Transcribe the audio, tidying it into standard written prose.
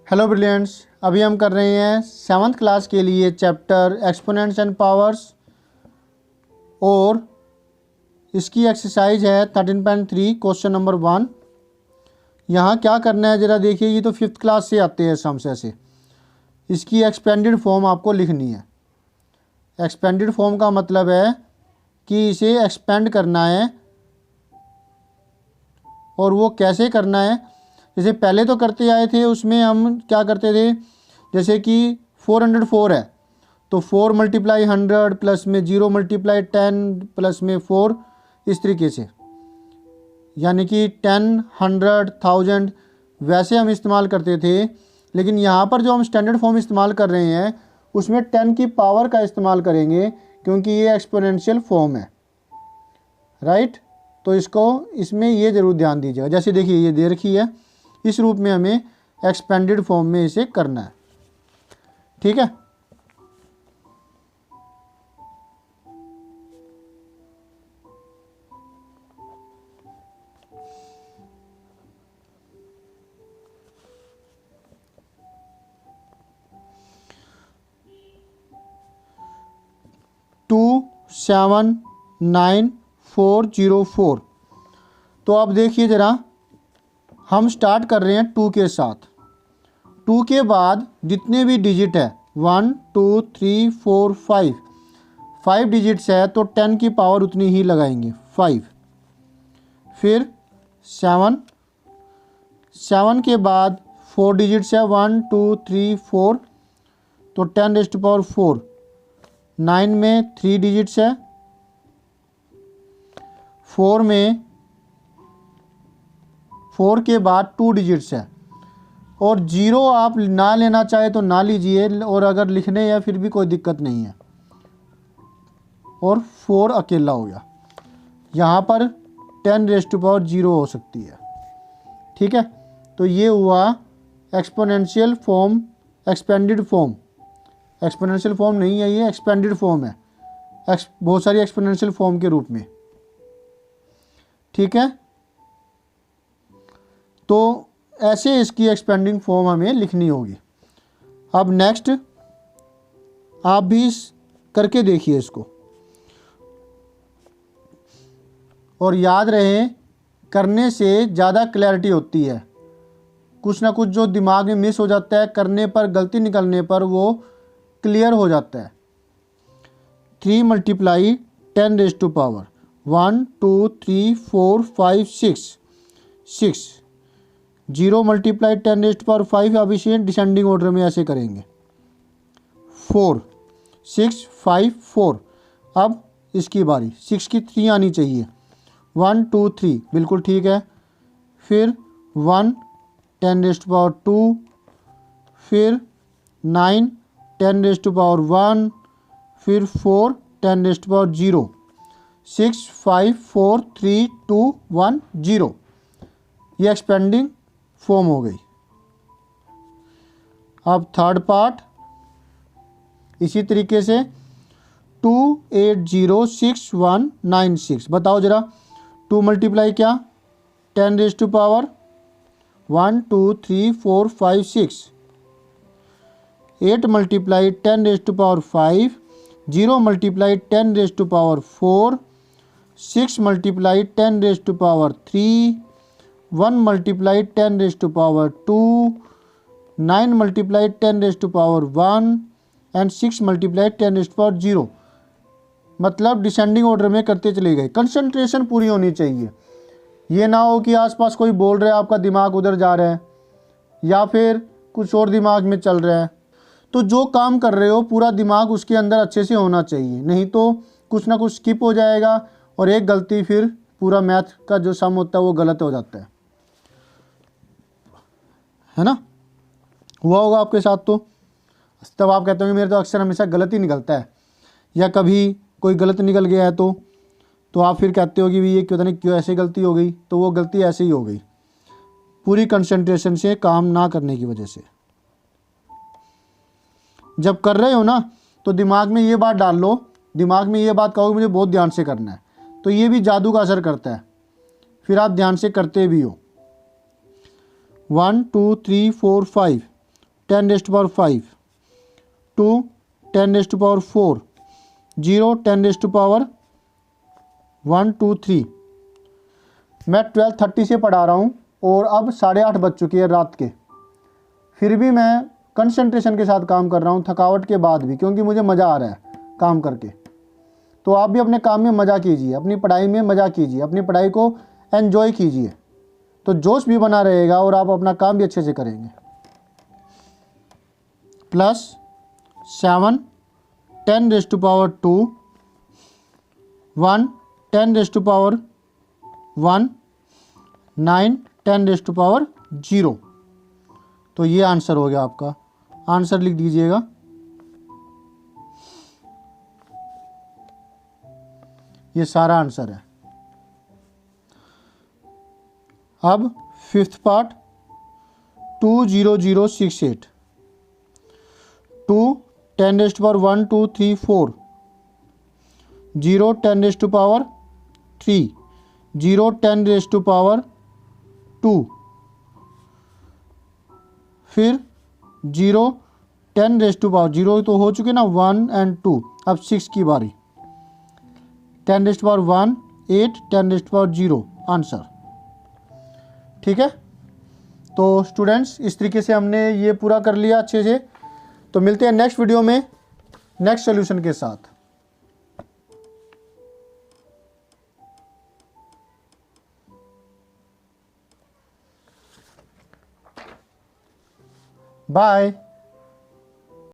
Hello brilliants, अभी हम कर रहे हैं 7th क्लास के लिए चैप्टर एक्सपोनेंट्स एंड पावर्स और इसकी एक्सरसाइज है 13.3 क्वेश्चन नंबर 1। यहाँ क्या करना है ज़रा देखिए, ये तो 5th क्लास से आते हैं सम्स ऐसे। इसकी एक्सपेंडेड फॉर्म आपको लिखनी है। एक्सपेंडेड फॉर्म का मतलब है कि इसे एक्सपेंड करना है, और वो कैसे करना है। जैसे पहले तो करते आए थे, उसमें हम क्या करते थे, जैसे कि 404 है तो 4 मल्टीप्लाई 100 प्लस में 0 मल्टीप्लाई 10 प्लस में 4, इस तरीके से, यानी कि 10, 100, 1000 वैसे हम इस्तेमाल करते थे। लेकिन यहाँ पर जो हम स्टैंडर्ड फॉर्म इस्तेमाल कर रहे हैं उसमें 10 की पावर का इस्तेमाल करेंगे, क्योंकि ये एक्सपोनेंशियल फॉर्म है, राइट। तो इसमें ये ज़रूर ध्यान दीजिएगा। जैसे देखिए ये दे रखी है, इस रूप में हमें एक्सपेंडेड फॉर्म में इसे करना है, ठीक है। टू 7 9 4 0 4। तो अब देखिए ज़रा, हम स्टार्ट कर रहे हैं 2 के साथ। 2 के बाद जितने भी डिजिट है 1 2 3 4 5 डिजिट्स है, तो 10 की पावर उतनी ही लगाएंगे 5। फिर 7 के बाद 4 डिजिट्स है 1 2 3 4, तो 10 रेज़्ड टू पावर 4। 9 में 3 डिजिट्स है, 4 के बाद 2 डिजिट्स है, और 0 आप ना लेना चाहे तो ना लीजिए, और अगर लिखने या फिर भी कोई दिक्कत नहीं है। और 4 अकेला हो गया। यहाँ पर 10 रेज़्ड टू पावर 0 हो सकती है, ठीक है। तो ये हुआ exponential form, expanded form. Exponential form नहीं है, ये एक्सपेंडेड फॉर्म है, बहुत सारी एक्सपोनेंशियल फॉर्म के रूप में, ठीक है। तो ऐसे इसकी एक्सपेंडिंग फॉर्म हमें लिखनी होगी। अब नेक्स्ट आप भी करके देखिए इसको, और याद रहे करने से ज़्यादा क्लैरिटी होती है। कुछ ना कुछ जो दिमाग में मिस हो जाता है, करने पर गलती निकलने पर वो क्लियर हो जाता है। 3 multiply 10 raised to power 1 2 3 4 5 6। 0 multiply 10 raised to power 5। अब इसे डिसेंडिंग ऑर्डर में ऐसे करेंगे 4 6 5 4। अब इसकी बारी, 6 की 3 आनी चाहिए, 1 2 3, बिल्कुल ठीक है। फिर 1 10 रेज़्ड टू पावर 2, फिर 9 10 रेज़्ड टू पावर 1, फिर 4 10 रेज़्ड टू पावर 0, 6 5 4 3 2 1 0। ये एक्सपेंडिंग फॉर्म हो गई। अब थर्ड पार्ट इसी तरीके से 2 8 0 6 1 9 6। बताओ जरा, 2 मल्टीप्लाई क्या, 10 raised to power 1 2 3 4 5 6। 8 multiply 10 raised to power 5, 0 multiply 10 raised to power 4, 6 multiply 10 raised to power 3, 1 multiply 10 raised to power 2, 9 multiply 10 raised to power 1 and 6 multiply 10 raised to power 0। मतलब descending order में करते चले गए। Concentration पूरी होनी चाहिए। ये ना हो कि आसपास कोई बोल रहा है, आपका दिमाग उधर जा रहा है, या फिर कुछ और दिमाग में चल रहा है। तो जो काम कर रहे हो पूरा दिमाग उसके अंदर अच्छे से होना चाहिए, नहीं तो कुछ ना कुछ स्किप हो जाएगा, और एक गलती फिर पूरा मैथ का जो सम होता है वो गलत हो जाता है ना। हुआ होगा आपके साथ। तो तब आप कहते होंगे मेरे तो अक्सर हमेशा गलत ही निकलता है, या कभी कोई गलत निकल गया है तो आप फिर कहते हो कि ये पता नहीं क्यों ऐसे गलती हो गई। तो वो गलती ऐसे ही हो गई, पूरी कंसंट्रेशन से काम ना करने की वजह से। जब कर रहे हो ना तो दिमाग में ये बात डाल लो, दिमाग में ये बात कहो मुझे बहुत ध्यान से करना है, तो ये भी जादू का असर करता है, फिर आप ध्यान से करते भी हो। 1 2 3 4 5 10 raised to power 5, 2 10 raised to power 4, 0 10 raised to power 1 2 3। मैं 12:30 से पढ़ा रहा हूँ और अब 8:30 बज चुकी है रात के, फिर भी मैं कंसंट्रेशन के साथ काम कर रहा हूँ, थकावट के बाद भी, क्योंकि मुझे मज़ा आ रहा है काम करके। तो आप भी अपने काम में मज़ा कीजिए, अपनी पढ़ाई में मज़ा कीजिए, अपनी पढ़ाई को एंजॉय कीजिए, तो जोश भी बना रहेगा और आप अपना काम भी अच्छे से करेंगे। +7 10 raised to power 2, 1 10 raised to power 1, 9 10 raised to power 0। तो ये आंसर हो गया आपका। आंसर लिख दीजिएगा। ये सारा आंसर है। अब 5th part 20068, 2 10 raised to power 1 2 3 4, 0 10 raised to power 3, 0 10 raised to power 2, फिर 0 10 रेस्ट टू पावर 0 तो हो चुके ना 1 और 2। अब 6 की बारी, 10 raised to power 1, 8 10 raised to power 0 answer. ठीक है, तो स्टूडेंट्स इस तरीके से हमने ये पूरा कर लिया अच्छे से। तो मिलते हैं नेक्स्ट वीडियो में नेक्स्ट सॉल्यूशन के साथ। बाय।